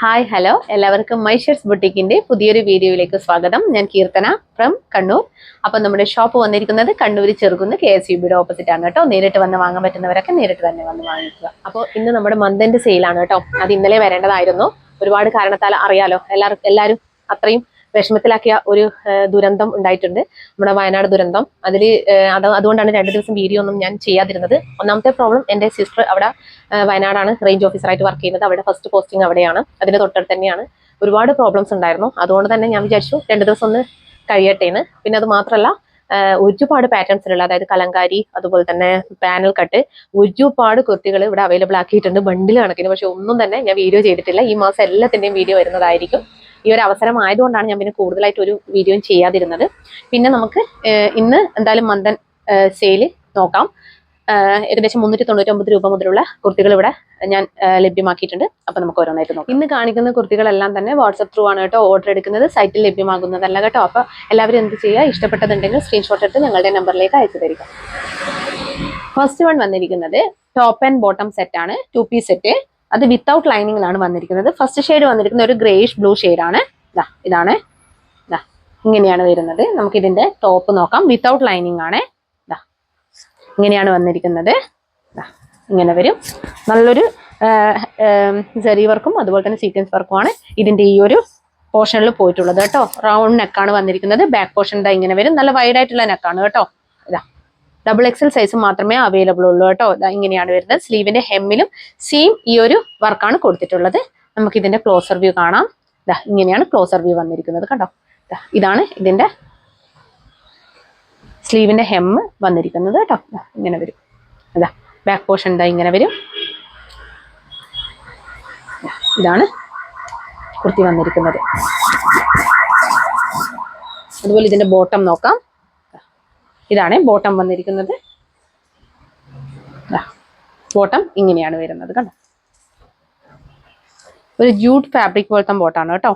Hi hello എല്ലാവർക്കും മൈഷേഴ്സ് ബുട്ടിക്കിന്റെ പുതിയൊരു വീഡിയോയിലേക്ക് സ്വാഗതം. ഞാൻ കീർത്തന ഫ്രം കണ്ണൂർ. അപ്പൊ നമ്മുടെ ഷോപ്പ് വന്നിരിക്കുന്നത് കണ്ണൂർ ചെറുകുന്ന് KSUB ഓപ്പോസിറ്റ് ആണ് കേട്ടോ. നേരിട്ട് വന്ന് വാങ്ങാൻ പറ്റുന്നവരൊക്കെ നേരിട്ട് തന്നെ വന്ന് വാങ്ങിക്കുക. അപ്പോൾ ഇന്ന് നമ്മുടെ മന്ത് എൻഡ് സെയിലാണ് കേട്ടോ. അത് ഇന്നലെ വരേണ്ടതായിരുന്നു. ഒരുപാട് കാരണത്താൽ അറിയാലോ, എല്ലാവരും അത്രയും വിഷമത്തിലാക്കിയ ഒരു ദുരന്തം ഉണ്ടായിട്ടുണ്ട്, നമ്മുടെ വയനാട് ദുരന്തം. അതുകൊണ്ടാണ് 2 ദിവസം വീഡിയോ ഒന്നും ഞാൻ ചെയ്യാതിരുന്നത്. ഒന്നാമത്തെ പ്രോബ്ലം, എൻ്റെ സിസ്റ്റർ അവിടെ വയനാടാണ് റേഞ്ച് ഓഫീസറായിട്ട് വർക്ക് ചെയ്യുന്നത്. അവിടെ ഫസ്റ്റ് പോസ്റ്റിംഗ് അവിടെയാണ്, അതിന്റെ തൊട്ടടുത്ത് തന്നെയാണ്. ഒരുപാട് പ്രോബ്ലംസ് ഉണ്ടായിരുന്നു. അതുകൊണ്ട് തന്നെ ഞാൻ വിചാരിച്ചു 2 ദിവസം ഒന്ന് കഴിയട്ടേന്ന്. പിന്നെ അത് മാത്രമല്ല, ഒരുപാട് പാറ്റേൺസിലുള്ള, അതായത് കലങ്കാരി, അതുപോലെ തന്നെ പാനൽ കട്ട്, ഒരുപാട് കുർത്തികൾ ഇവിടെ അവൈലബിൾ ആക്കിയിട്ടുണ്ട്, ബണ്ടിൽ കണക്കിന്. പക്ഷെ ഒന്നും തന്നെ ഞാൻ വീഡിയോ ചെയ്തിട്ടില്ല. ഈ മാസം എല്ലാത്തിന്റെയും വീഡിയോ വരുന്നതായിരിക്കും. ഈ ഒരു അവസരം ആയതുകൊണ്ടാണ് ഞാൻ പിന്നെ കൂടുതലായിട്ട് ഒരു വീഡിയോയും ചെയ്യാതിരുന്നത്. പിന്നെ നമുക്ക് ഇന്ന് എന്തായാലും മന്ദൻ സെയിൽ നോക്കാം. ഏകദേശം 399 രൂപ മുതലുള്ള കുർത്തികൾ ഇവിടെ ഞാൻ ലഭ്യമാക്കിയിട്ടുണ്ട്. അപ്പൊ നമുക്ക് ഓരോന്നായിട്ട് നോക്കാം. ഇന്ന് കാണിക്കുന്ന കുർത്തികളെല്ലാം തന്നെ വാട്സ്ആപ്പ് ത്രൂ ആണ് കേട്ടോ ഓർഡർ എടുക്കുന്നത്, സൈറ്റിൽ ലഭ്യമാകുന്നതല്ല കേട്ടോ. അപ്പൊ എല്ലാവരും എന്ത് ചെയ്യുക, ഇഷ്ടപ്പെട്ടതുണ്ടെങ്കിൽ സ്ക്രീൻഷോട്ട് എടുത്ത് ഞങ്ങളുടെ നമ്പറിലേക്ക് അയച്ചു തരിക. ഫസ്റ്റ് വൺ വന്നിരിക്കുന്നത് ടോപ്പ് ആൻഡ് ബോട്ടം സെറ്റ് ആണ്, 2 പീസ് സെറ്റ്. അത് വിത്തൗട്ട് ലൈനിങ്ങിലാണ് വന്നിരിക്കുന്നത്. ഫസ്റ്റ് ഷെയ്ഡ് വന്നിരിക്കുന്നത് ഒരു ഗ്രേഷ് ബ്ലൂ ഷെയ്ഡാണ്. ഇതാണ്, ഇങ്ങനെയാണ് വരുന്നത്. നമുക്ക് ഇതിന്റെ ടോപ്പ് നോക്കാം. വിത്തൗട്ട് ലൈനിങ് ആണ്. ഇങ്ങനെയാണ് വന്നിരിക്കുന്നത്. ഇങ്ങനെ വരും. നല്ലൊരു ജരി വർക്കും അതുപോലെ തന്നെ സീക്വൻസ് വർക്കുമാണ് ഇതിന്റെ ഈ ഒരു പോർഷനിൽ പോയിട്ടുള്ളത് കേട്ടോ. റൗണ്ട് നെക്കാണ് വന്നിരിക്കുന്നത്. ബാക്ക് പോർഷൻ ഇങ്ങനെ വരും. നല്ല വൈഡ് ആയിട്ടുള്ള നെക്കാണ് കേട്ടോ. XXL സൈസ് മാത്രമേ അവൈലബിൾ ഉള്ളൂ കേട്ടോ. ഇങ്ങനെയാണ് വരുന്നത്. സ്ലീവിന്റെ ഹെമ്മിലും സെയിം ഈ ഒരു വർക്കാണ് കൊടുത്തിട്ടുള്ളത്. നമുക്ക് ഇതിന്റെ ക്ലോസർ വ്യൂ കാണാം. ഇങ്ങനെയാണ് ക്ലോസർ വ്യൂ വന്നിരിക്കുന്നത് കണ്ടോ. ഇതാണ് ഇതിന്റെ സ്ലീവിന്റെ ഹെമ്മ് വന്നിരിക്കുന്നത് കേട്ടോ. ഇങ്ങനെ വരും. ബാക്ക് പോർഷൻ ഇങ്ങനെ വരും. ഇതാണ് കുർത്തി വന്നിരിക്കുന്നത്. അതുപോലെ ഇതിന്റെ ബോട്ടം നോക്കാം. ഇതാണ് ബോട്ടം വന്നിരിക്കുന്നത്. ബോട്ടം ഇങ്ങനെയാണ് വരുന്നത് കണ്ടോ. ഒരു ജൂട്ട് ഫാബ്രിക് പോലത്തെ ബോട്ടാണ് കേട്ടോ.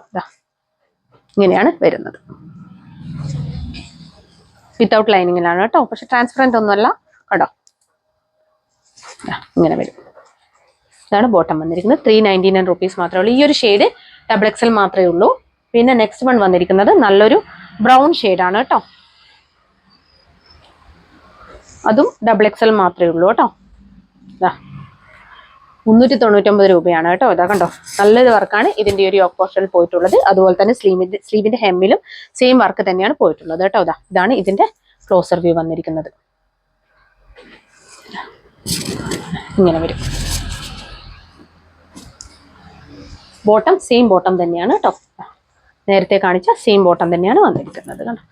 ഇങ്ങനെയാണ് വരുന്നത്. വിത്തൗട്ട് ലൈനിങ്ങിലാണ് കേട്ടോ. പക്ഷെ ട്രാൻസ്പെറന്റ് ഒന്നുമല്ല കേട്ടോ. ഇങ്ങനെ വരും. ഇതാണ് ബോട്ടം വന്നിരിക്കുന്നത്. 399 rupees മാത്രമേ ഉള്ളൂ. ഈ ഒരു ഷെയ്ഡ് XXL മാത്രമേ ഉള്ളൂ. പിന്നെ നെക്സ്റ്റ് വൺ വന്നിരിക്കുന്നത് നല്ലൊരു ബ്രൗൺ ഷെയ്ഡാണ് കേട്ടോ. അതും XXL മാത്രമേ ഉള്ളൂ കേട്ടോ. 399 രൂപയാണ് കേട്ടോ. ഇതാ കണ്ടോ, നല്ലൊരു വർക്കാണ് ഇതിന്റെ ഒരു യോക്ക് പോർഷനിൽ പോയിട്ടുള്ളത്. അതുപോലെ തന്നെ സ്ലീവിന്റെ ഹെമ്മിലും സെയിം വർക്ക് തന്നെയാണ് പോയിട്ടുള്ളത് കേട്ടോ. ഇതാണ് ഇതിന്റെ ക്ലോസർ വ്യൂ വന്നിരിക്കുന്നത്. ഇങ്ങനെ വരും. ബോട്ടം സെയിം ബോട്ടം തന്നെയാണ് കേട്ടോ. നേരത്തെ കാണിച്ച സെയിം ബോട്ടം തന്നെയാണ് വന്നിരിക്കുന്നത് കണ്ടോ.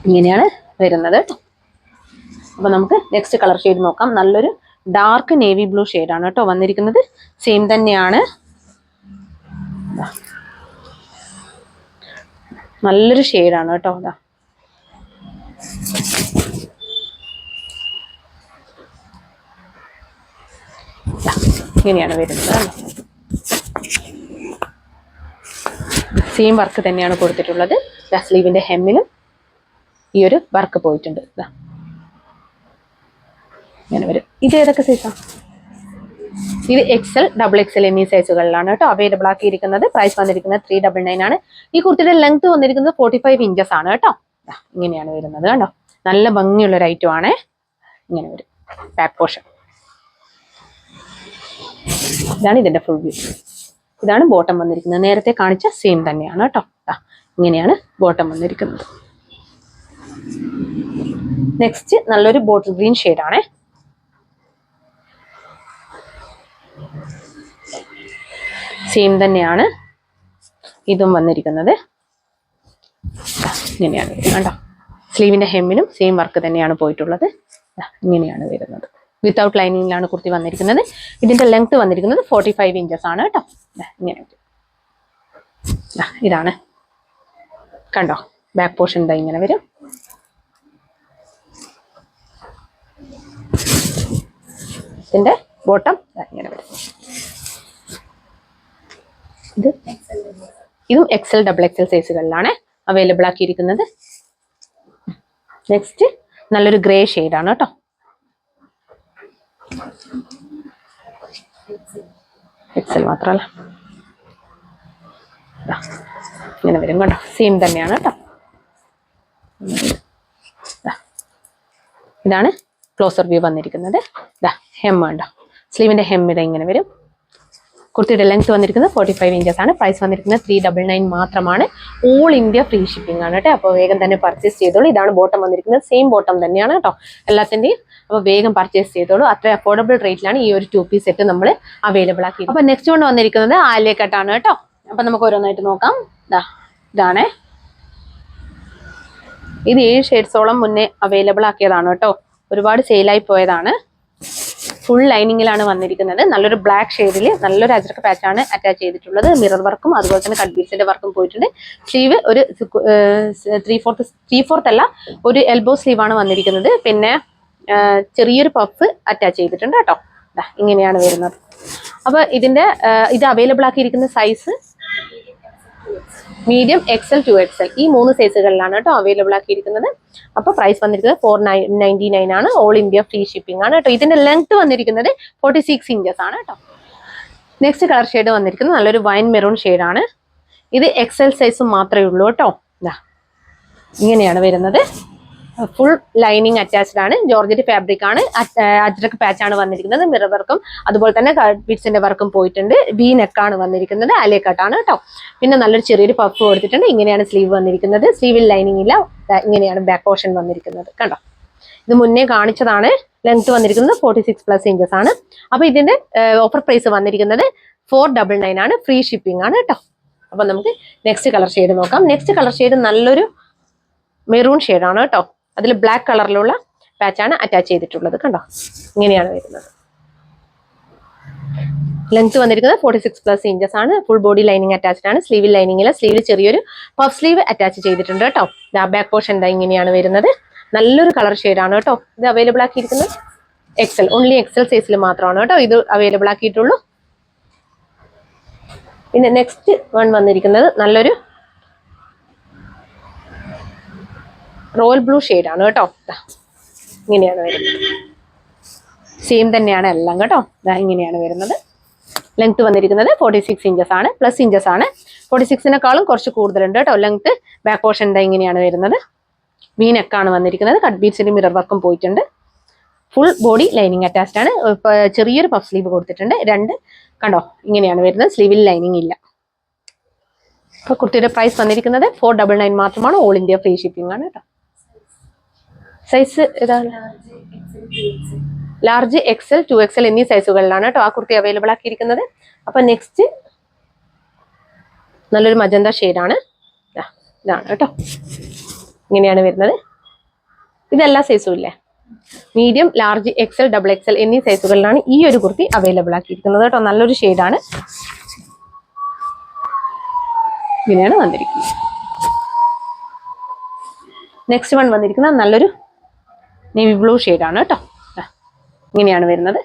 ഇങ്ങനെയാണ് വരുന്നത് കേട്ടോ. അപ്പൊ നമുക്ക് നെക്സ്റ്റ് കളർ ഷെയ്ഡ് നോക്കാം. നല്ലൊരു ഡാർക്ക് നേവി ബ്ലൂ ഷെയ്ഡാണ് കേട്ടോ വന്നിരിക്കുന്നത്. സെയിം തന്നെയാണ്. നല്ലൊരു ഷെയ്ഡാണ് കേട്ടോ. ഇങ്ങനെയാണ് വരുന്നത്. സെയിം വർക്ക് തന്നെയാണ് കൊടുത്തിട്ടുള്ളത്. സ്ലീവിന്റെ ഹെമ്മിലും ഈ ഒരു വർക്ക് പോയിട്ടുണ്ട്. ഇങ്ങനെ വരും. ഇത് ഏതൊക്കെ സൈസാണ്? ഇത് XL, XXL എന്നീ സൈസുകളിലാണ് കേട്ടോ അവൈലബിൾ ആക്കിയിരിക്കുന്നത്. പ്രൈസ് വന്നിരിക്കുന്നത് 399 ആണ്. ഈ കുർത്തിയുടെ ലെങ്ത് വന്നിരിക്കുന്നത് 45 inches ആണ് കേട്ടോ. ഇങ്ങനെയാണ് വരുന്നത് കണ്ടോ. നല്ല ഭംഗിയുള്ള ഒരു ഐറ്റം ആണ്. ഇങ്ങനെ വരും ബാക്ക് പോർഷൻ. ഇതാണ് ഇതിന്റെ ഫുൾ വ്യൂ. ഇതാണ് ബോട്ടം വന്നിരിക്കുന്നത്. നേരത്തെ കാണിച്ച സെയിം തന്നെയാണ് കേട്ടോ. ഇങ്ങനെയാണ് ബോട്ടം വന്നിരിക്കുന്നത്. നെക്സ്റ്റ് നല്ലൊരു ബോട്ടിൽ ഗ്രീൻ ഷെയ്ഡാണ്. സെയിം തന്നെയാണ് ഇതും വന്നിരിക്കുന്നത്. ഇങ്ങനെയാണ് കണ്ടോ. സ്ലീവിന്റെ ഹെമ്മിനും സെയിം വർക്ക് തന്നെയാണ് പോയിട്ടുള്ളത്. ഇങ്ങനെയാണ് വരുന്നത്. വിത്തൗട്ട് ലൈനിങ്ങിലാണ് കുർത്തി വന്നിരിക്കുന്നത്. ഇതിന്റെ ലെങ്ത് വന്നിരിക്കുന്നത് 45 inches ആണ് കേട്ടോ. ഇങ്ങനെ ഇതാണ് കണ്ടോ. ബാക്ക് പോർഷൻ ഇങ്ങനെ വരും. ഇതിന്റെ ബോട്ടം ഇങ്ങനെ വരും. ഇതും XL, XXL സൈസുകളിലാണ് അവൈലബിൾ ആക്കിയിരിക്കുന്നത്. നെക്സ്റ്റ് നല്ലൊരു ഗ്രേ ഷെയ്ഡാണ് കേട്ടോ. എക്സൽ മാത്രമല്ല, ഇങ്ങനെ വരും കേട്ടോ. സെയിം തന്നെയാണ് കേട്ടോ. ഇതാണ് ക്ലോസർ വ്യൂ വന്നിരിക്കുന്നത്. ഹെം ഉണ്ടോ, സ്ലീവിന്റെ ഹെം ഇത് ഇങ്ങനെ വരും. കുർത്തിയുടെ ലെങ്ത് വന്നിരിക്കുന്നത് 45 ഇഞ്ചസ് ആണ്. പ്രൈസ് വന്നിരിക്കുന്നത് 399 മാത്രമാണ്. ഓൾ ഇന്ത്യ ഫ്രീ ഷിപ്പിംഗ് ആണ് കേട്ടോ. അപ്പോൾ വേഗം തന്നെ പർച്ചേസ് ചെയ്തോളൂ. ഇതാണ് ബോട്ടം വന്നിരിക്കുന്നത്. സെയിം ബോട്ടം തന്നെയാണ് കേട്ടോ എല്ലാത്തിൻ്റെയും. അപ്പോൾ വേഗം പർച്ചേസ് ചെയ്തോളൂ. അത്ര അഫോർഡബിൾ റേറ്റിലാണ് ഈ ഒരു 2 പീസ് സെറ്റ് നമ്മൾ അവൈലബിൾ ആക്കി. അപ്പോൾ നെക്സ്റ്റ് കൊണ്ട് വന്നിരിക്കുന്നത് ആലിയ കട്ടാണ് കേട്ടോ. അപ്പം നമുക്ക് ഓരോന്നായിട്ട് നോക്കാം. ഇതാണ്, ഇത് 7 ഷെയ്ഡ്സോളം മുന്നേ അവൈലബിൾ ആക്കിയതാണ് കേട്ടോ. ഒരുപാട് സെയിലായി പോയതാണ്. ഫുൾ ലൈനിങ്ങിലാണ് വന്നിരിക്കുന്നത്. നല്ലൊരു ബ്ലാക്ക് ഷെയ്ഡിൽ നല്ലൊരു അജ്രക്ക് പാച്ചാണ് അറ്റാച്ച് ചെയ്തിട്ടുള്ളത്. മിറർ വർക്കും അതുപോലെ തന്നെ കട്ട് ബീഡ്സിന്റെ വർക്കും പോയിട്ടുണ്ട്. സ്ലീവ് ഒരു 3/4 അല്ല, ഒരു എൽബോ സ്ലീവ് ആണ് വന്നിരിക്കുന്നത്. പിന്നെ ചെറിയൊരു പഫ് അറ്റാച്ച് ചെയ്തിട്ടുണ്ട് കേട്ടോ. ഇങ്ങനെയാണ് വരുന്നത്. അപ്പൊ ഇത് അവൈലബിൾ ആക്കിയിരിക്കുന്ന സൈസ് മീഡിയം, എക്സൽ, 2XL ഈ 3 സൈസുകളിലാണ് കേട്ടോ അവൈലബിൾ ആക്കിയിരിക്കുന്നത്. അപ്പോൾ പ്രൈസ് വന്നിരിക്കുന്നത് 499 ആണ്. ഓൾ ഇന്ത്യ ഫ്രീ ഷിപ്പിംഗ് ആണ് കേട്ടോ. ഇതിന്റെ ലെങ്ത് വന്നിരിക്കുന്നത് 46 ഇഞ്ചസ് ആണ് കേട്ടോ. നെക്സ്റ്റ് കളർ ഷെയ്ഡ് വന്നിരിക്കുന്നത് നല്ലൊരു വൈൻ മെറൂൺ ഷെയ്ഡാണ്. ഇത് എക്സൽ സൈസ് മാത്രമേ ഉള്ളൂ കേട്ടോ. ഇങ്ങനെയാണ് വരുന്നത്. ഫുൾ ലൈനിങ് അറ്റാച്ച്ഡ് ആണ്. ജോർജറ്റ് ഫാബ്രിക് ആണ്. അജ്രക്ക് പാച്ച് ആണ് വന്നിരിക്കുന്നത്. മിറർ വർക്കും അതുപോലെ തന്നെ ബീഡ്സിന്റെ വർക്കും പോയിട്ടുണ്ട്. വി നെക്കാണ് വന്നിരിക്കുന്നത്. ആലിയ കട്ടാണ് കേട്ടോ. പിന്നെ നല്ലൊരു ചെറിയൊരു പഫ് കൊടുത്തിട്ടുണ്ട്. ഇങ്ങനെയാണ് സ്ലീവ് വന്നിരിക്കുന്നത്. സ്ലീവിൽ ലൈനിങ് ഇല്ല. ഇങ്ങനെയാണ് ബാക്ക് പോർഷൻ വന്നിരിക്കുന്നത് കണ്ടോ. ഇത് മുന്നേ കാണിച്ചതാണ്. ലെങ്ത് വന്നിരിക്കുന്നത് 46+ ഇഞ്ചസ് ആണ്. അപ്പൊ ഇതിന്റെ ഓഫർ പ്രൈസ് വന്നിരിക്കുന്നത് 499 ആണ്. ഫ്രീ ഷിപ്പിംഗ് ആണ് കേട്ടോ. അപ്പൊ നമുക്ക് നെക്സ്റ്റ് കളർ ഷെയ്ഡ് നോക്കാം. നെക്സ്റ്റ് കളർ ഷെയ്ഡ് നല്ലൊരു മെറൂൺ ഷെയ്ഡാണ് കേട്ടോ. അതിൽ ബ്ലാക്ക് കളറിലുള്ള പാച്ചാണ് അറ്റാച്ച് ചെയ്തിട്ടുള്ളത് കണ്ടോ. ഇങ്ങനെയാണ് വരുന്നത്. ലെങ്ത് വന്നിരിക്കുന്നത് 46+ ഇഞ്ചസ് ആണ്. ഫുൾ ബോഡി ലൈനിങ് അറ്റാച്ച്ഡ് ആണ്. സ്ലീവിൽ ലൈനിങ് ഇല്ല. സ്ലീവിൽ ചെറിയൊരു പഫ് സ്ലീവ് അറ്റാച്ച് ചെയ്തിട്ടുണ്ട് കേട്ടോ. ബാക്ക് പോർഷൻ ഇങ്ങനെയാണ് വരുന്നത്. നല്ലൊരു കളർ ഷെയ്ഡാണ് കേട്ടോ. ഇത് അവൈലബിൾ ആക്കിയിരിക്കുന്നത് എക്സൽ, ഓൺലി എക്സൽ സൈസിൽ മാത്രമാണ് കേട്ടോ ഇത് അവൈലബിൾ ആക്കിയിട്ടുള്ളൂ. പിന്നെ നെക്സ്റ്റ് വൺ വന്നിരിക്കുന്നത് നല്ലൊരു റോയൽ ബ്ലൂ ഷെയ്ഡാണ് കേട്ടോ. ഇങ്ങനെയാണ് വരുന്നത്. സെയിം തന്നെയാണ് എല്ലാം കേട്ടോ. ഇങ്ങനെയാണ് വരുന്നത്. ലെങ്ത് വന്നിരിക്കുന്നത് 46 ഇഞ്ചസ് ആണ്. പ്ലസ് ഇഞ്ചസ് ആണ്. 46-നേക്കാളും കുറച്ച് കൂടുതലുണ്ട് കേട്ടോ ലെങ്ത്. ബാക്ക് പോർഷൻ ഇങ്ങനെയാണ് വരുന്നത്. വി നെക്കാണ് വന്നിരിക്കുന്നത്. കട്ട് ബീഡ്സിന്റെ മിറർ വർക്കും പോയിട്ടുണ്ട്. ഫുൾ ബോഡി ലൈനിങ് അറ്റാച്ച്ഡ് ആണ്. ചെറിയൊരു പഫ് സ്ലീവ് കൊടുത്തിട്ടുണ്ട്. കണ്ടോ ഇങ്ങനെയാണ് വരുന്നത്. സ്ലീവിൽ ലൈനിങ് ഇല്ല. അപ്പൊ കുർത്തിയുടെ പ്രൈസ് വന്നിരിക്കുന്നത് 499 മാത്രമാണ്. ഓൾ ഇന്ത്യ ഫ്രീ ഷിപ്പിംഗ് ആണ് കേട്ടോ. സൈസ് ഏതാണ്? ലാർജ്, എക്സൽ, 2XL എന്നീ സൈസുകളിലാണ് കേട്ടോ ആ കുർത്തി അവൈലബിൾ ആക്കിയിരിക്കുന്നത്. അപ്പൊ നെക്സ്റ്റ് നല്ലൊരു മജന്ത ഷെയ്ഡാണ്. ഇതാണ് കേട്ടോ. ഇങ്ങനെയാണ് വരുന്നത്. ഇതെല്ലാ സൈസും ഇല്ലേ, മീഡിയം, ലാർജ്, എക്സൽ, XXL എന്നീ സൈസുകളിലാണ് ഈ ഒരു കുർത്തി അവൈലബിൾ ആക്കിയിരിക്കുന്നത് കേട്ടോ. നല്ലൊരു ഷെയ്ഡാണ്. ഇങ്ങനെയാണ് വന്നിരിക്കുന്നത്. നെക്സ്റ്റ് വൺ വന്നിരിക്കുന്നത് നല്ലൊരു നേവി ബ്ലൂ ഷെയ്ഡാണ് കേട്ടോ. ഇങ്ങനെയാണ് വരുന്നത്.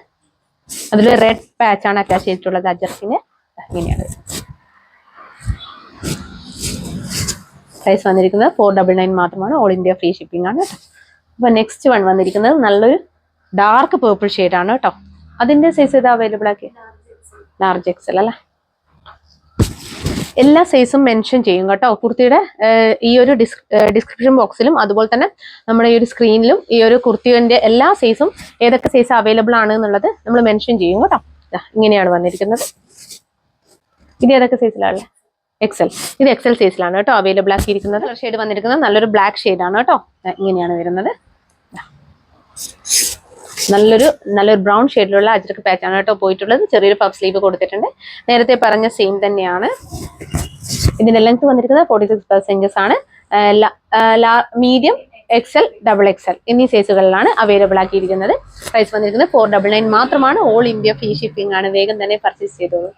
അതിൽ റെഡ് പാച്ചാണ് അറ്റാച്ച് ചെയ്തിട്ടുള്ളത് അജർക്കിന്. ഇങ്ങനെയാണ് പ്രൈസ് വന്നിരിക്കുന്നത് 499 മാത്രമാണ്. ഓൾ ഇന്ത്യ ഫ്രീ ഷിപ്പിംഗ് ആണ് കേട്ടോ. അപ്പൊ നെക്സ്റ്റ് വൺ വന്നിരിക്കുന്നത് നല്ലൊരു ഡാർക്ക് പേർപ്പിൾ ഷെയ്ഡാണ് കേട്ടോ. അതിന്റെ സൈസ് ഇത് അവൈലബിൾ ആക്കി ലാർജ്, എക്സൽ അല്ല. എല്ലാ സൈസും മെൻഷൻ ചെയ്യും കേട്ടോ കുർത്തിയുടെ ഈ ഒരു ഡിസ്ക്രിപ്ഷൻ ബോക്സിലും അതുപോലെ തന്നെ നമ്മുടെ ഈ ഒരു സ്ക്രീനിലും ഈ ഒരു കുർത്തിയുടെ എല്ലാ സൈസും ഏതൊക്കെ സൈസ് അവൈലബിൾ ആണ് എന്നുള്ളത് നമ്മൾ മെൻഷൻ ചെയ്യും കേട്ടോ. ഇങ്ങനെയാണ് വന്നിരിക്കുന്നത്. ഇത് ഏതൊക്കെ സൈസിലാണ്? എക്സൽ. ഇത് എക്സൽ സൈസിലാണ് കേട്ടോ അവൈലബിൾ ആക്കിയിരിക്കുന്നത്. ഷെയ്ഡ് വന്നിരിക്കുന്നത് നല്ലൊരു ബ്ലാക്ക് ഷെയ്ഡാണ് കേട്ടോ. ഇങ്ങനെയാണ് വരുന്നത്. നല്ലൊരു ബ്രൗൺ ഷെയ്ഡിലുള്ള അജ്രക്ക് പാച്ചാണ് കേട്ടോ പോയിട്ടുള്ളത്. ചെറിയൊരു പഫ് സ്ലീവ് കൊടുത്തിട്ടുണ്ട്. നേരത്തെ പറഞ്ഞ സെയിം തന്നെയാണ്. ഇതിന്റെ ലെങ്ത് വന്നിരിക്കുന്നത് 46+ ഇഞ്ചസ് ആണ്. മീഡിയം, എക്സൽ, XXL എന്നീ സൈസുകളിലാണ് അവൈലബിൾ ആക്കിയിരിക്കുന്നത്. പ്രൈസ് വന്നിരിക്കുന്നത് 499 മാത്രമാണ്. ഓൾ ഇന്ത്യ ഫ്രീ ഷിപ്പിംഗ് ആണ്. വേഗം തന്നെ പർച്ചേസ് ചെയ്തോളൂ.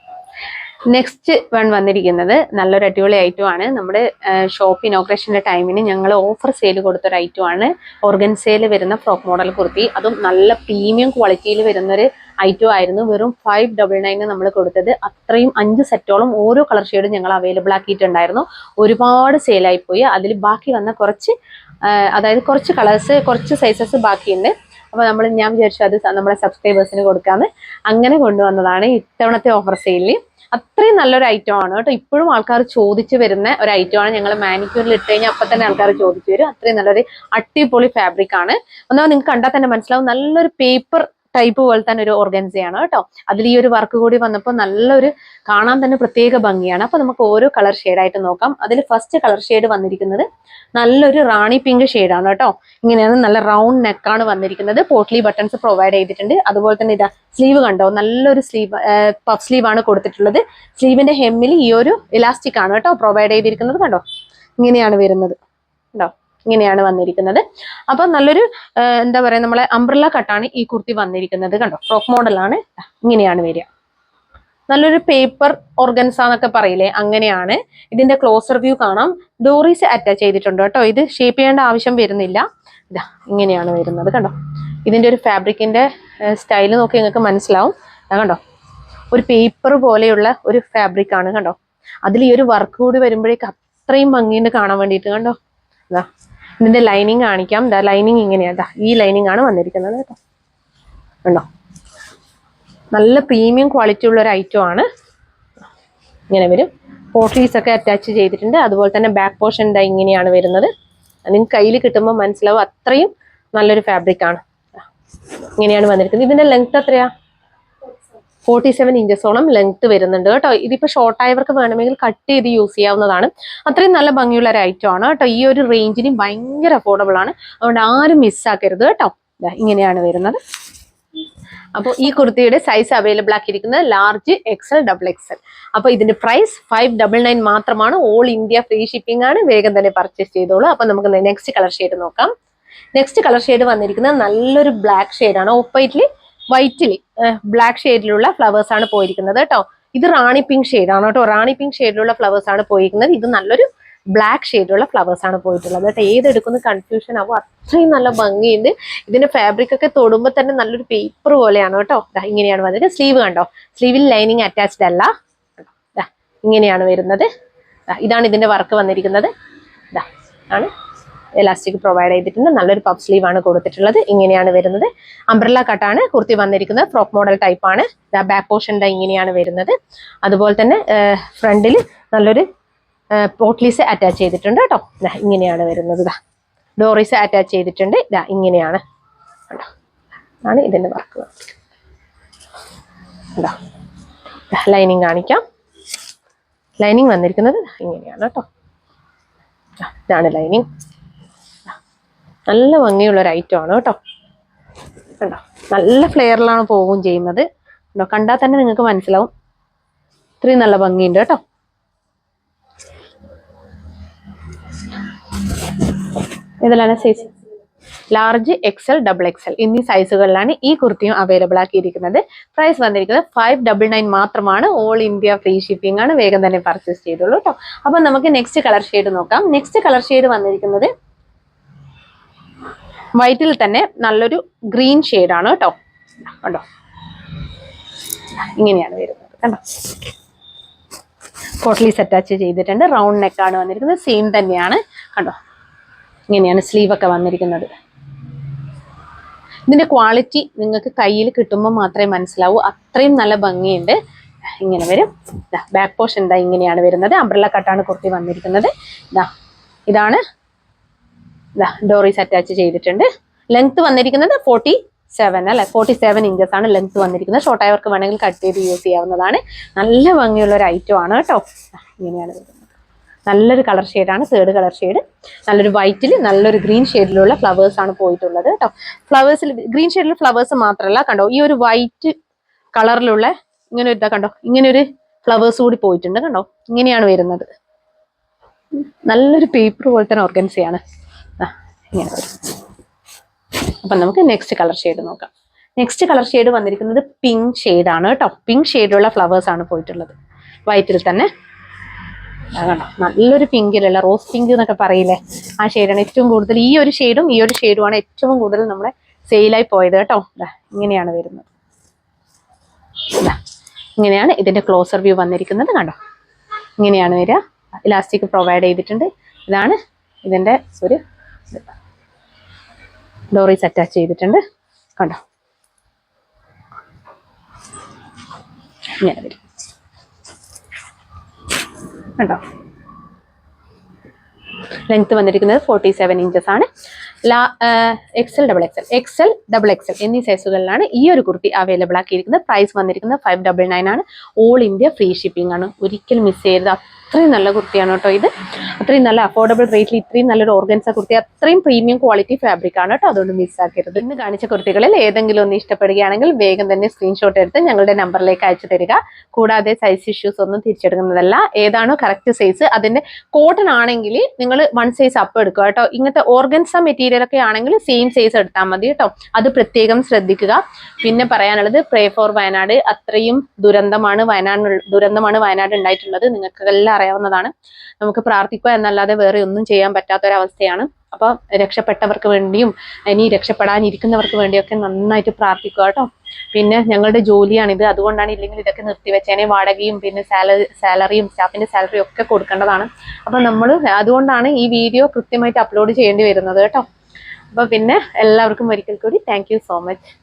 നെക്സ്റ്റ് വൺ വന്നിരിക്കുന്നത് നല്ലൊരു അടിപൊളി ഐറ്റം ആണ്. നമ്മുടെ ഷോപ്പ് ഇനോഗ്രേഷന്റെ ടൈമിന് ഞങ്ങൾ ഓഫർ സെയിൽ കൊടുത്തൊരു ഐറ്റം ആണ്. ഓർഗൻസയിൽ വരുന്ന ഫ്രോക്ക് മോഡൽ കുർത്തി. അതും നല്ല പ്രീമിയം ക്വാളിറ്റിയിൽ വരുന്നൊരു ഐറ്റം ആയിരുന്നു. വെറും 599 നമ്മൾ കൊടുത്തത്. അത്രയും 5 സെറ്റോളം ഓരോ കളർ ഷെയ്ഡും ഞങ്ങൾ അവൈലബിൾ ആക്കിയിട്ടുണ്ടായിരുന്നു. ഒരുപാട് സെയിലായിപ്പോയി. അതിൽ ബാക്കി വന്ന കുറച്ച് കളേഴ്സ്, കുറച്ച് സൈസസ് ബാക്കിയുണ്ട്. അപ്പോൾ ഞാൻ വിചാരിച്ചു അത് നമ്മുടെ സബ്സ്ക്രൈബേഴ്സിന് കൊടുക്കാമെന്ന്. അങ്ങനെ കൊണ്ടുവന്നതാണ് ഇത്തവണത്തെ ഓഫർ സെയിലിൽ. അത്രയും നല്ലൊരു ഐറ്റം ആണ് കേട്ടോ. ഇപ്പോഴും ആൾക്കാർ ചോദിച്ചു വരുന്ന ഒരു ഐറ്റം ആണ്. ഞങ്ങൾ മാനിക്യൂറിൽ ഇട്ട് കഴിഞ്ഞാൽ അപ്പം തന്നെ ആൾക്കാർ ചോദിച്ചു വരും. അത്രയും നല്ലൊരു അടിപൊളി ഫാബ്രിക് ആണ്. ഒന്നാമത് നിങ്ങൾക്ക് കണ്ടാൽ തന്നെ മനസ്സിലാവും, നല്ലൊരു പേപ്പർ ടൈപ്പ് പോലെ തന്നെ ഒരു ഓർഗൻസയാണ് കേട്ടോ. അതിൽ ഈ ഒരു വർക്ക് കൂടി വന്നപ്പോൾ നല്ലൊരു കാണാൻ തന്നെ പ്രത്യേക ഭംഗിയാണ്. അപ്പൊ നമുക്ക് ഓരോ കളർ ഷെയ്ഡായിട്ട് നോക്കാം. അതിൽ ഫസ്റ്റ് കളർ ഷെയ്ഡ് വന്നിരിക്കുന്നത് നല്ലൊരു റാണി പിങ്ക് ഷെയ്ഡാണ് കേട്ടോ. ഇങ്ങനെയാണ്, നല്ല റൗണ്ട് നെക്കാണ് വന്നിരിക്കുന്നത്. പോട്ട്ലി ബട്ടൺസ് പ്രൊവൈഡ് ചെയ്തിട്ടുണ്ട്. അതുപോലെ തന്നെ ഇതാ സ്ലീവ് കണ്ടോ, നല്ലൊരു സ്ലീവ്, പഫ് സ്ലീവ് ആണ് കൊടുത്തിട്ടുള്ളത്. സ്ലീവിന്റെ ഹെമ്മിൽ ഈ ഒരു ഇലാസ്റ്റിക് ആണ് കേട്ടോ പ്രൊവൈഡ് ചെയ്തിരിക്കുന്നത്. കണ്ടോ, ഇങ്ങനെയാണ് വരുന്നത്. കണ്ടോ, ഇങ്ങനെയാണ് വന്നിരിക്കുന്നത്. അപ്പൊ നല്ലൊരു എന്താ പറയാ, നമ്മളെ അംബ്രല്ല കട്ടാണ് ഈ കുർത്തി വന്നിരിക്കുന്നത്. കണ്ടോ, ഫ്രോക്ക് മോഡലാണ്. ഇങ്ങനെയാണ് വരിക. നല്ലൊരു പേപ്പർ ഓർഗൻസ എന്നൊക്കെ പറയില്ലേ, അങ്ങനെയാണ്. ഇതിന്റെ ക്ലോസർ വ്യൂ കാണാം. ഡോറീസ് അറ്റാച്ച് ചെയ്തിട്ടുണ്ട് കേട്ടോ. ഇത് ഷേപ്പ് ചെയ്യേണ്ട ആവശ്യം വരുന്നില്ല. ഇതാ ഇങ്ങനെയാണ് വരുന്നത്. കണ്ടോ, ഇതിന്റെ ഒരു ഫാബ്രിക്കിന്റെ സ്റ്റൈല് നോക്കി നിങ്ങൾക്ക് മനസ്സിലാവും. കണ്ടോ, ഒരു പേപ്പർ പോലെയുള്ള ഒരു ഫാബ്രിക് ആണ്. കണ്ടോ, അതിൽ ഈ ഒരു വർക്ക് കൂടി വരുമ്പോഴേക്ക് അത്രയും ഭംഗിയുണ്ട് കാണാൻ വേണ്ടിയിട്ട്. കണ്ടോ, ഇതാ ഇതിന്റെ ലൈനിങ് കാണിക്കാം. ദാ ലൈനിങ് ഇങ്ങനെയാ, ഈ ലൈനിങ് ആണ് വന്നിരിക്കുന്നത് കേട്ടോ. കണ്ടോ, നല്ല പ്രീമിയം ക്വാളിറ്റി ഉള്ള ഒരു ഐറ്റം ആണ്. ഇങ്ങനെ വരും. പോട്ട്ലീസ് ഒക്കെ അറ്റാച്ച് ചെയ്തിട്ടുണ്ട്. അതുപോലെ തന്നെ ബാക്ക് പോർഷൻ ഇതാ ഇങ്ങനെയാണ് വരുന്നത്. നിങ്ങൾക്ക് കയ്യിൽ കിട്ടുമ്പോൾ മനസ്സിലാവും, അത്രയും നല്ലൊരു ഫാബ്രിക് ആണ്. ഇങ്ങനെയാണ് വന്നിരിക്കുന്നത്. ഇതിന്റെ ലെങ്ത് എത്രയാ? 47 ഇഞ്ചസോളം ലെങ്ത് വരുന്നുണ്ട് കേട്ടോ. ഇതിപ്പോ ഷോർട്ട് ആയവർക്ക് വേണമെങ്കിൽ കട്ട് ചെയ്ത് യൂസ് ചെയ്യാവുന്നതാണ്. അത്രയും നല്ല ഭംഗിയുള്ള ഒരു ഐറ്റം ആണ് കേട്ടോ. ഈ ഒരു റേഞ്ചിന് ഭയങ്കര അഫോർഡബിൾ ആണ്. അതുകൊണ്ട് ആരും മിസ്സാക്കരുത് കേട്ടോ. ഇങ്ങനെയാണ് വരുന്നത്. അപ്പോൾ ഈ കുർത്തിയുടെ സൈസ് അവൈലബിൾ ആക്കിയിരിക്കുന്നത് ലാർജ്, എക്സൽ, ഡബിൾ എക്സൽ. അപ്പോൾ ഇതിന്റെ പ്രൈസ് 599 മാത്രമാണ്. ഓൾ ഇന്ത്യ ഫ്രീ ഷിപ്പിംഗ് ആണ്. വേഗം തന്നെ പർച്ചേസ് ചെയ്തോളൂ. അപ്പൊ നമുക്ക് നെക്സ്റ്റ് കളർ ഷെയ്ഡ് നോക്കാം. നെക്സ്റ്റ് കളർ ഷെയ്ഡ് വന്നിരിക്കുന്നത് നല്ലൊരു ബ്ലാക്ക് ഷെയ്ഡാണ്. ഓഫ് വൈറ്റിൽ ബ്ലാക്ക് ഷെയ്ഡിലുള്ള ഫ്ലവേഴ്സ് ആണ് പോയിരിക്കുന്നത് കേട്ടോ. ഇത് റാണി പിങ്ക് ഷെയ്ഡാണ് കേട്ടോ. റാണി പിങ്ക് ഷെയ്ഡിലുള്ള ഫ്ലവേഴ്സ് ആണ് പോയിരിക്കുന്നത്. ഇത് നല്ലൊരു ബ്ലാക്ക് ഷെയ്ഡിലുള്ള ഫ്ലവേഴ്സ് ആണ് പോയിട്ടുള്ളത് കേട്ടോ. ഏതെടുക്കുന്ന കൺഫ്യൂഷൻ ആവും, അത്രയും നല്ല ഭംഗിയുണ്ട്. ഇതിന്റെ ഫാബ്രിക് ഒക്കെ തൊടുമ്പോൾ തന്നെ നല്ലൊരു പേപ്പർ പോലെയാണ് കേട്ടോ. ഇങ്ങനെയാണ് വന്നത്. സ്ലീവ് കണ്ടോ, സ്ലീവിൽ ലൈനിങ് അറ്റാച്ച്ഡ് അല്ല. ഇങ്ങനെയാണ് വരുന്നത്. ഇതാണ് ഇതിന്റെ വർക്ക് വന്നിരിക്കുന്നത്. ആണ് എലാസ്റ്റിക് പ്രൊവൈഡ് ചെയ്തിട്ടുണ്ട്. നല്ലൊരു പഫ് സ്ലീവ് ആണ് കൊടുത്തിട്ടുള്ളത്. ഇങ്ങനെയാണ് വരുന്നത്. അംബ്രല്ല കട്ടാണ് കുർത്തി വന്നിരിക്കുന്നത്. ഫ്രോക്ക് മോഡൽ ടൈപ്പ് ആണ്. ബാക്ക് പോർഷൻ ഇങ്ങനെയാണ് വരുന്നത്. അതുപോലെ തന്നെ ഫ്രണ്ടിൽ നല്ലൊരു പോട്ട്ലീസ് അറ്റാച്ച് ചെയ്തിട്ടുണ്ട് കേട്ടോ. ഇങ്ങനെയാണ് വരുന്നത്. ഡോറീസ് അറ്റാച്ച് ചെയ്തിട്ടുണ്ട്. ഇങ്ങനെയാണ് കേട്ടോ. ആണ് ഇതിന്റെ വർക്ക്. ലൈനിങ് കാണിക്കാം. ലൈനിങ് വന്നിരിക്കുന്നത് ഇങ്ങനെയാണ് കേട്ടോ. ഇതാണ് ലൈനിങ്. നല്ല ഭംഗിയുള്ള ഒരു ഐറ്റം ആണ് കേട്ടോ. കണ്ടോ, നല്ല ഫ്ലെയറിലാണ് പോവുകയും ചെയ്യുന്നത്. കണ്ടോ, കണ്ടാൽ തന്നെ നിങ്ങൾക്ക് മനസ്സിലാവും, ഇത്രയും നല്ല ഭംഗിയുണ്ട് കേട്ടോ. ഇതിലാണ് size large, XL, double XL എന്നീ സൈസുകളിലാണ് ഈ കുർത്തിയും അവൈലബിൾ ആക്കിയിരിക്കുന്നത്. പ്രൈസ് വന്നിരിക്കുന്നത് 599 മാത്രമാണ്. ഓൾ ഇന്ത്യ ഫ്രീ ഷിപ്പിംഗ് ആണ്. വേഗം തന്നെ പർച്ചേസ് ചെയ്തോളൂ കേട്ടോ. അപ്പൊ നമുക്ക് നെക്സ്റ്റ് കളർ ഷെയ്ഡ് നോക്കാം. നെക്സ്റ്റ് കളർ ഷെയ്ഡ് വന്നിരിക്കുന്നത് വൈറ്റിൽ തന്നെ നല്ലൊരു ഗ്രീൻ ഷെയ്ഡാണ് കേട്ടോ. കണ്ടോ, ഇങ്ങനെയാണ് വരുന്നത്. കണ്ടോ, പോട്ട്ലീസ് അറ്റാച്ച് ചെയ്തിട്ടുണ്ട്. റൗണ്ട് നെക്കാണ് വന്നിരിക്കുന്നത്. സെയിം തന്നെയാണ്. കണ്ടോ, ഇങ്ങനെയാണ് സ്ലീവ് ഒക്കെ വന്നിരിക്കുന്നത്. ഇതിന്റെ ക്വാളിറ്റി നിങ്ങൾക്ക് കയ്യിൽ കിട്ടുമ്പോൾ മാത്രമേ മനസ്സിലാവൂ, അത്രയും നല്ല ഭംഗിയുണ്ട്. ഇങ്ങനെ വരും. ബാക്ക് പോർഷൻ ഇങ്ങനെയാണ് വരുന്നത്. അംബ്രല്ല കട്ടാണ് കുർത്തി വന്നിരിക്കുന്നത്. ഇതാണ് ഡോറീസ് അറ്റാച്ച് ചെയ്തിട്ടുണ്ട്. ലെങ്ത് വന്നിരിക്കുന്നത് 47 അല്ലെ, 47 ഇഞ്ചസ് ആണ് ലെങ്ത് വന്നിരിക്കുന്നത്. ഷോർട്ട് ആയവർക്ക് വേണമെങ്കിൽ കട്ട് ചെയ്ത് യൂസ് ചെയ്യാവുന്നതാണ്. നല്ല ഭംഗിയുള്ള ഒരു ഐറ്റം ആണ് കേട്ടോ. ഇങ്ങനെയാണ് വരുന്നത്. നല്ലൊരു കളർ ഷെയ്ഡാണ്, തേർഡ് കളർ ഷെയ്ഡ്. നല്ലൊരു വൈറ്റിൽ നല്ലൊരു ഗ്രീൻ ഷെയ്ഡിലുള്ള ഫ്ലവേഴ്സ് ആണ് പോയിട്ടുള്ളത് കേട്ടോ. ഫ്ലവേഴ്സിൽ ഗ്രീൻ ഷെയ്ഡിലുള്ള ഫ്ലവേഴ്സ് മാത്രമല്ല, കണ്ടോ ഈ ഒരു വൈറ്റ് കളറിലുള്ള ഇങ്ങനെ ഒരു കണ്ടോ, ഇങ്ങനെ ഒരു ഫ്ലവേഴ്സ് കൂടി പോയിട്ടുണ്ട്. കണ്ടോ, ഇങ്ങനെയാണ് വരുന്നത്. നല്ലൊരു പേപ്പർ പോലെ തന്നെ ഓർഗൻസയാണ്. ഇങ്ങനെ വരും. അപ്പം നമുക്ക് നെക്സ്റ്റ് കളർ ഷെയ്ഡ് നോക്കാം. നെക്സ്റ്റ് കളർ ഷെയ്ഡ് വന്നിരിക്കുന്നത് പിങ്ക് ഷെയ്ഡാണ് കേട്ടോ. പിങ്ക് ഷെയ്ഡിലുള്ള ഫ്ലവേഴ്സ് ആണ് പോയിട്ടുള്ളത്. വൈറ്റിൽ തന്നെ കണ്ടോ, നല്ലൊരു പിങ്കിലുള്ള റോസ് പിങ്ക് എന്നൊക്കെ പറയില്ലേ, ആ ഷെയ്ഡാണ് ഏറ്റവും കൂടുതൽ. ഈ ഒരു ഷെയ്ഡുമാണ് ഏറ്റവും കൂടുതൽ നമ്മളെ സെയിലായി പോയത് കേട്ടോ. ഇങ്ങനെയാണ് വരുന്നത്. ഇങ്ങനെയാണ് ഇതിന്റെ ക്ലോസർ വ്യൂ വന്നിരിക്കുന്നത്. കണ്ടോ, ഇങ്ങനെയാണ് വരിക. ഇലാസ്റ്റിക് പ്രൊവൈഡ് ചെയ്തിട്ടുണ്ട്. ഇതാണ് ഇതിന്റെ ഒരു ഡോറീസ് അറ്റാച്ച് ചെയ്തിട്ടുണ്ട്. കണ്ടോ, ഇങ്ങനെ വരും കണ്ടോ. ലെങ്ത് വന്നിരിക്കുന്നത് 47 ഇഞ്ചസ് ആണ്. എക്സൽ ഡബിൾ എക്സൽ എന്നീ സൈസുകളിലാണ് ഈ ഒരു കുർത്തി അവൈലബിൾ ആക്കിയിരിക്കുന്നത്. പ്രൈസ് വന്നിരിക്കുന്നത് 599 ആണ്. ഓൾ ഇന്ത്യ ഫ്രീ ഷിപ്പിംഗ് ആണ്. ഒരിക്കലും മിസ് ചെയ്യരുത്. അത്രയും നല്ല കുർത്തിയാണ് കേട്ടോ ഇത്. അത്രയും നല്ല അഫോർഡബിൾ റേറ്റിൽ ഇത്രയും നല്ലൊരു ഓർഗൻസ കുർത്തി, അത്രയും പ്രീമിയം ക്വാളിറ്റി ഫാബ്രിക് ആണ് കേട്ടോ. അതുകൊണ്ട് മിസ്സാക്കരുത്. ഇന്ന് കാണിച്ച കുർത്തികളിൽ ഏതെങ്കിലും ഒന്ന് ഇഷ്ടപ്പെടുകയാണെങ്കിൽ വേഗം തന്നെ സ്ക്രീൻഷോട്ട് എടുത്ത് ഞങ്ങളുടെ നമ്പറിലേക്ക് അയച്ചു തരിക. കൂടാതെ സൈസ് ഇഷ്യൂസ് ഒന്നും തിരിച്ചെടുക്കുന്നതല്ല. ഏതാണോ കറക്റ്റ് സൈസ്, അതിന്റെ കോട്ടൺ ആണെങ്കിൽ നിങ്ങൾ 1 സൈസ് അപ്പ് എടുക്കുക കേട്ടോ. ഇങ്ങനത്തെ ഓർഗൻസ മെറ്റീരിയൽ ഒക്കെ ആണെങ്കിൽ സെയിം സൈസ് എടുത്താൽ മതി കേട്ടോ. അത് പ്രത്യേകം ശ്രദ്ധിക്കുക. പിന്നെ പറയാനുള്ളത്, പ്രേ ഫോർ വയനാട്. അത്രയും ദുരന്തമാണ് വയനാട് ഉണ്ടായിട്ടുള്ളത്. നിങ്ങൾക്ക് എല്ലാം അറിയാവുന്നതാണ്. നമുക്ക് പ്രാർത്ഥിക്കുക എന്നല്ലാതെ വേറെ ഒന്നും ചെയ്യാൻ പറ്റാത്തൊരവസ്ഥയാണ്. അപ്പൊ രക്ഷപ്പെട്ടവർക്ക് വേണ്ടിയും ഇനി രക്ഷപ്പെടാനിരിക്കുന്നവർക്ക് വേണ്ടിയൊക്കെ നന്നായിട്ട് പ്രാർത്ഥിക്കുക കേട്ടോ. പിന്നെ ഞങ്ങളുടെ ജോലിയാണിത്, അതുകൊണ്ടാണ്. ഇല്ലെങ്കിൽ ഇതൊക്കെ നിർത്തിവെച്ചേനെ. വാടകയും പിന്നെ സാലറിയും സ്റ്റാഫിന്റെ സാലറിയും ഒക്കെ കൊടുക്കേണ്ടതാണ്. അപ്പൊ നമ്മൾ അതുകൊണ്ടാണ് ഈ വീഡിയോ കൃത്യമായിട്ട് അപ്ലോഡ് ചെയ്യേണ്ടി വരുന്നത് കേട്ടോ. അപ്പൊ പിന്നെ എല്ലാവർക്കും ഒരിക്കൽ കൂടി താങ്ക് യു സോ മച്ച്.